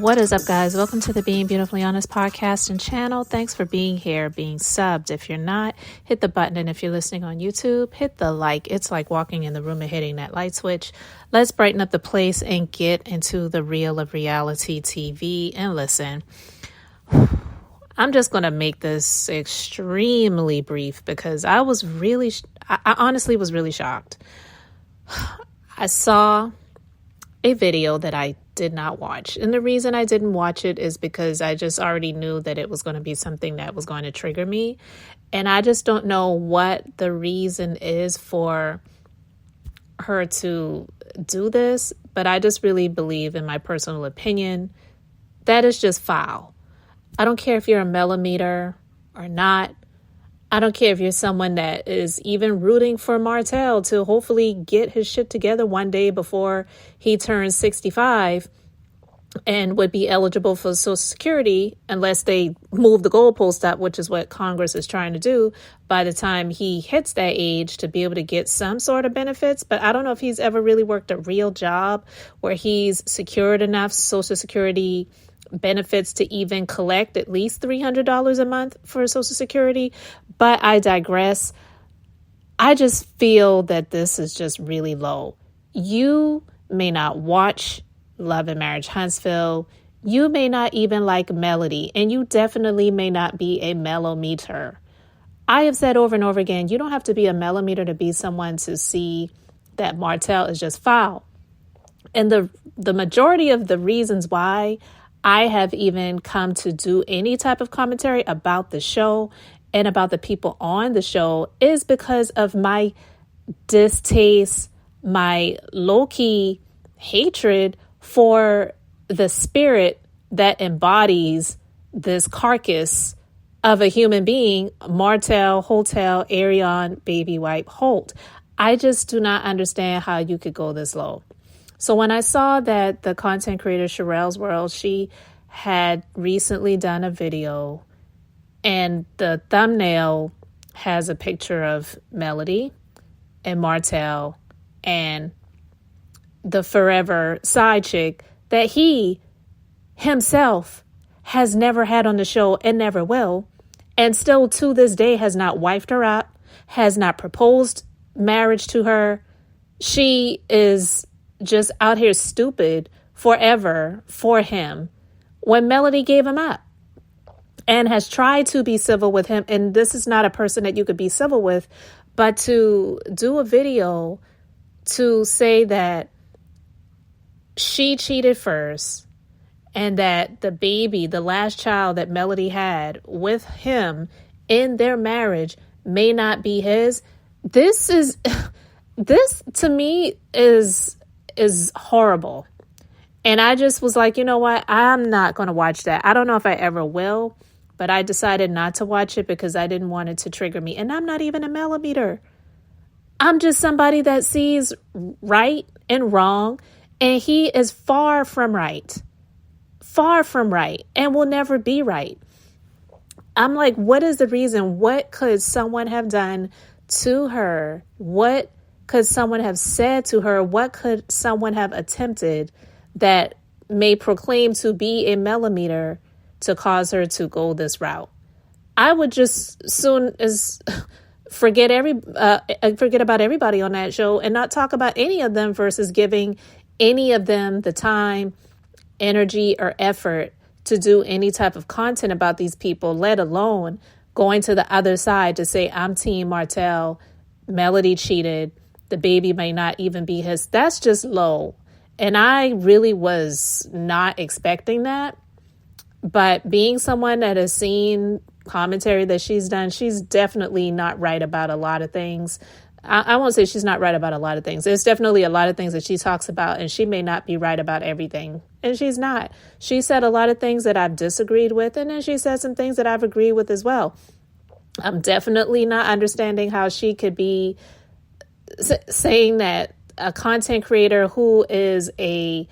What is up, guys? Welcome to the Being Beautifully Honest podcast and channel. Thanks for being here, being subbed. If you're not, hit the button. And if you're listening on YouTube, hit the like. It's like walking in the room and hitting that light switch. Let's brighten up the place and get into the real of reality TV. And listen, I'm just going to make this extremely brief because I honestly was really shocked. I saw a video that I did not watch. And the reason I didn't watch it is because I just already knew that it was going to be something that was going to trigger me. And I just don't know what the reason is for her to do this. But I just really believe, in my personal opinion, that is just foul. I don't care if you're a millimeter or not. I don't care if you're someone that is even rooting for Martell to hopefully get his shit together one day before he turns 65 and would be eligible for Social Security unless they move the goalpost up, which is what Congress is trying to do by the time he hits that age to be able to get some sort of benefits. But I don't know if he's ever really worked a real job where he's secured enough Social Security benefits to even collect at least $300 a month for Social Security. But I digress. I just feel that this is just really low. You may not watch Love and Marriage Huntsville. You may not even like Melody, and you definitely may not be a mellometer. I have said over and over again, you don't have to be a mellometer to be someone to see that Martell is just foul. And the majority of the reasons why I have even come to do any type of commentary about the show and about the people on the show is because of my distaste, my low-key hatred for the spirit that embodies this carcass of a human being, Martell, Hotel, Arion, Baby Wipe, Holt. I just do not understand how you could go this low. So when I saw that the content creator Sharrellsworld, she had recently done a video and the thumbnail has a picture of Melody and Martell and the forever side chick that he himself has never had on the show and never will, and still to this day has not wifed her up, has not proposed marriage to her. She is just out here stupid forever for him when Melody gave him up and has tried to be civil with him. And this is not a person that you could be civil with, but to do a video to say that she cheated first and that the baby, the last child that Melody had with him in their marriage may not be his. This to me is horrible. And I just was like, you know what? I'm not going to watch that. I don't know if I ever will, but I decided not to watch it because I didn't want it to trigger me. And I'm not even a millimeter. I'm just somebody that sees right and wrong. And he is far from right, and will never be right. I'm like, what is the reason? What could someone have done to her? What could someone have said to her? What could someone have attempted that may proclaim to be a millimeter to cause her to go this route? I would just soon as forget about everybody on that show and not talk about any of them versus giving any of them the time, energy, or effort to do any type of content about these people, let alone going to the other side to say, I'm Team Martell, Melody cheated, the baby may not even be his. That's just low. And I really was not expecting that. But being someone that has seen commentary that she's done, she's definitely not right about a lot of things. I won't say she's not right about a lot of things. There's definitely a lot of things that she talks about, and she may not be right about everything. And she's not. She said a lot of things that I've disagreed with, and then she said some things that I've agreed with as well. I'm definitely not understanding how she could be saying that a content creator who is a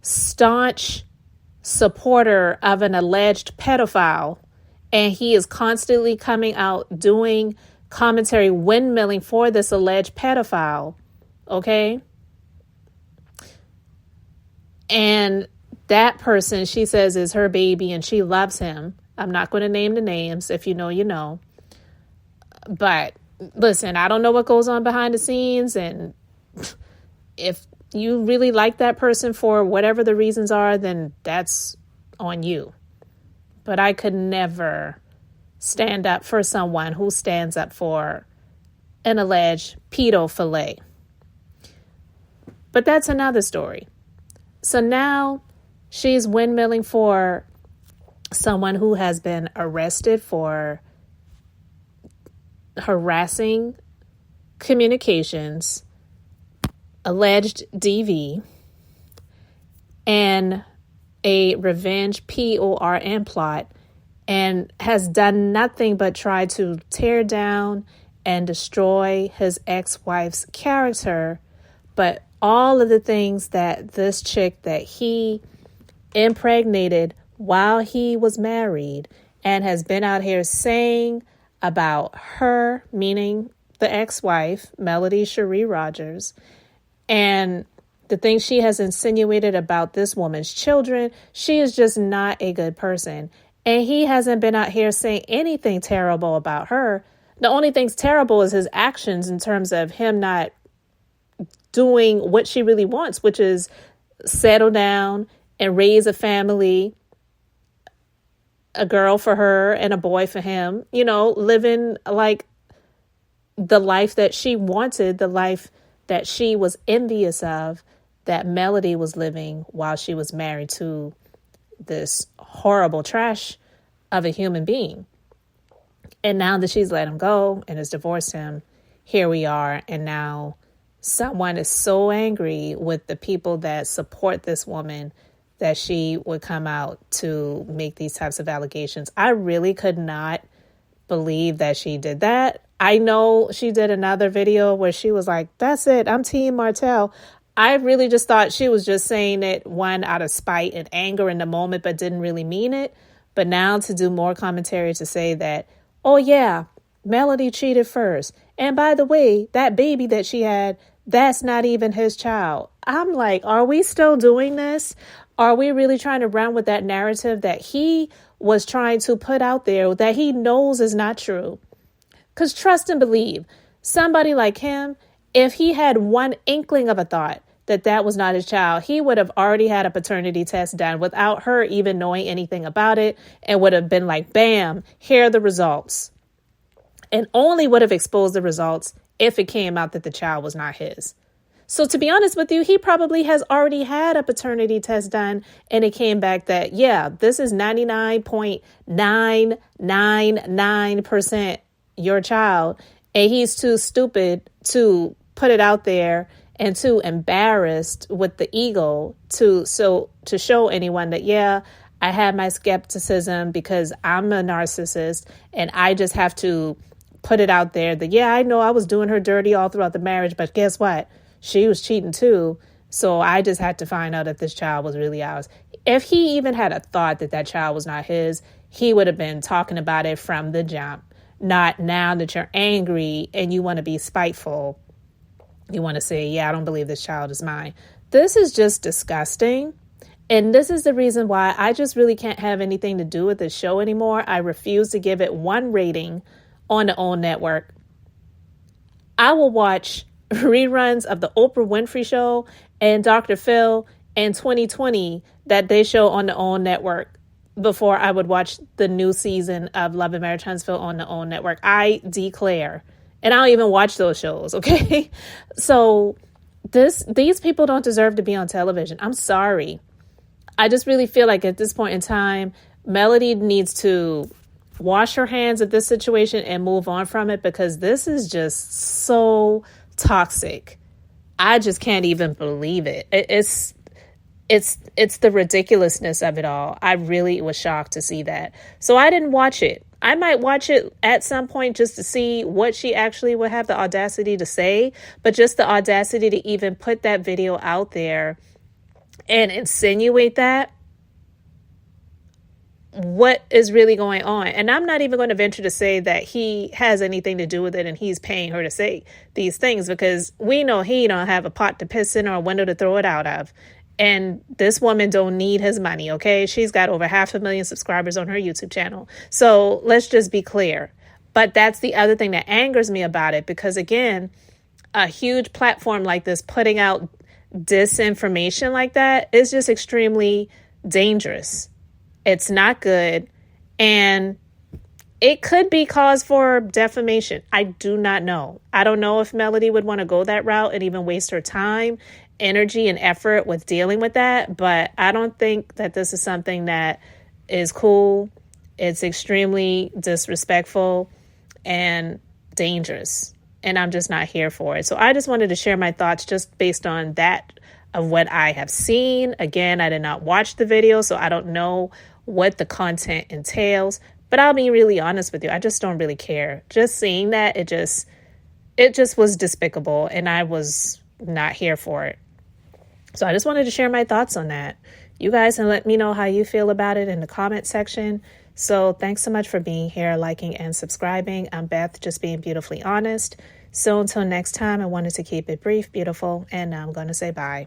staunch supporter of an alleged pedophile, and he is constantly coming out doing commentary, windmilling for this alleged pedophile, okay? And that person, she says, is her baby and she loves him. I'm not going to name the names. If you know, you know. But listen, I don't know what goes on behind the scenes. And if you really like that person for whatever the reasons are, then that's on you. But I could never stand up for someone who stands up for an alleged pedophilia. But that's another story. So now she's windmilling for someone who has been arrested for harassing communications, alleged DV, and a revenge PORN plot, and has done nothing but try to tear down and destroy his ex-wife's character. But all of the things that this chick that he impregnated while he was married and has been out here saying about her, meaning the ex-wife, melodyrodgers, and the things she has insinuated about this woman's children, she is just not a good person. And he hasn't been out here saying anything terrible about her. The only thing's terrible is his actions in terms of him not doing what she really wants, which is settle down and raise a family, a girl for her and a boy for him, you know, living like the life that she wanted, the life that she was envious of, that Melody was living while she was married to this horrible trash of a human being. And now that she's let him go and has divorced him, here we are. And now someone is so angry with the people that support this woman that she would come out to make these types of allegations. I really could not believe that she did that. I know she did another video where she was like, that's it, I'm Team Martell. I really just thought she was just saying it, one, out of spite and anger in the moment, but didn't really mean it. But now to do more commentary to say that, oh yeah, Melody cheated first. And by the way, that baby that she had, that's not even his child. I'm like, are we still doing this? Are we really trying to run with that narrative that he was trying to put out there that he knows is not true? Because trust and believe, somebody like him, if he had one inkling of a thought that that was not his child, he would have already had a paternity test done without her even knowing anything about it, and would have been like, bam, here are the results. And only would have exposed the results if it came out that the child was not his. So to be honest with you, he probably has already had a paternity test done and it came back that, yeah, this is 99.999% your child. And he's too stupid to put it out there and too embarrassed with the ego to show anyone that, yeah, I had my skepticism because I'm a narcissist and I just have to put it out there that, yeah, I know I was doing her dirty all throughout the marriage, but guess what? She was cheating too. So I just had to find out if this child was really ours. If he even had a thought that that child was not his, he would have been talking about it from the jump. Not now that you're angry and you want to be spiteful. You want to say, yeah, I don't believe this child is mine. This is just disgusting. And this is the reason why I just really can't have anything to do with this show anymore. I refuse to give it one rating on the OWN network. I will watch reruns of the Oprah Winfrey Show and Dr. Phil and 2020 that they show on the OWN network before I would watch the new season of Love and Marriage Huntsville on the OWN network. I declare. And I don't even watch those shows, okay? So these people don't deserve to be on television. I'm sorry. I just really feel like at this point in time, Melody needs to wash her hands of this situation and move on from it, because this is just so toxic. I just can't even believe it. It's the ridiculousness of it all. I really was shocked to see that. So I didn't watch it. I might watch it at some point just to see what she actually would have the audacity to say, but just the audacity to even put that video out there and insinuate that. What is really going on? And I'm not even going to venture to say that he has anything to do with it and he's paying her to say these things, because we know he don't have a pot to piss in or a window to throw it out of. And this woman don't need his money, okay? She's got over 500,000 subscribers on her YouTube channel. So let's just be clear. But that's the other thing that angers me about it, because again, a huge platform like this putting out disinformation like that is just extremely dangerous. It's not good. And it could be cause for defamation. I do not know. I don't know if Melody would want to go that route and even waste her time, energy, and effort with dealing with that. But I don't think that this is something that is cool. It's extremely disrespectful and dangerous. And I'm just not here for it. So I just wanted to share my thoughts just based on that of what I have seen. Again, I did not watch the video, so I don't know what the content entails. But I'll be really honest with you. I just don't really care. Just seeing that, it just was despicable, and I was not here for it. So I just wanted to share my thoughts on that. You guys can let me know how you feel about it in the comment section. So thanks so much for being here, liking and subscribing. I'm Beth, just being beautifully honest. So until next time, I wanted to keep it brief, beautiful, and now I'm going to say bye.